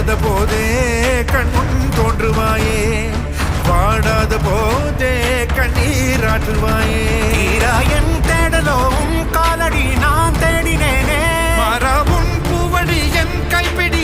வாடாத போதே கண்முன் தோன்றுவாயே, வாடாத போதே கண்ணீராற்றுவாயே. என் தேடலோவும் காலடி நான் தேடினேனே, மாறாவும் பூவடி என் கைப்பிடி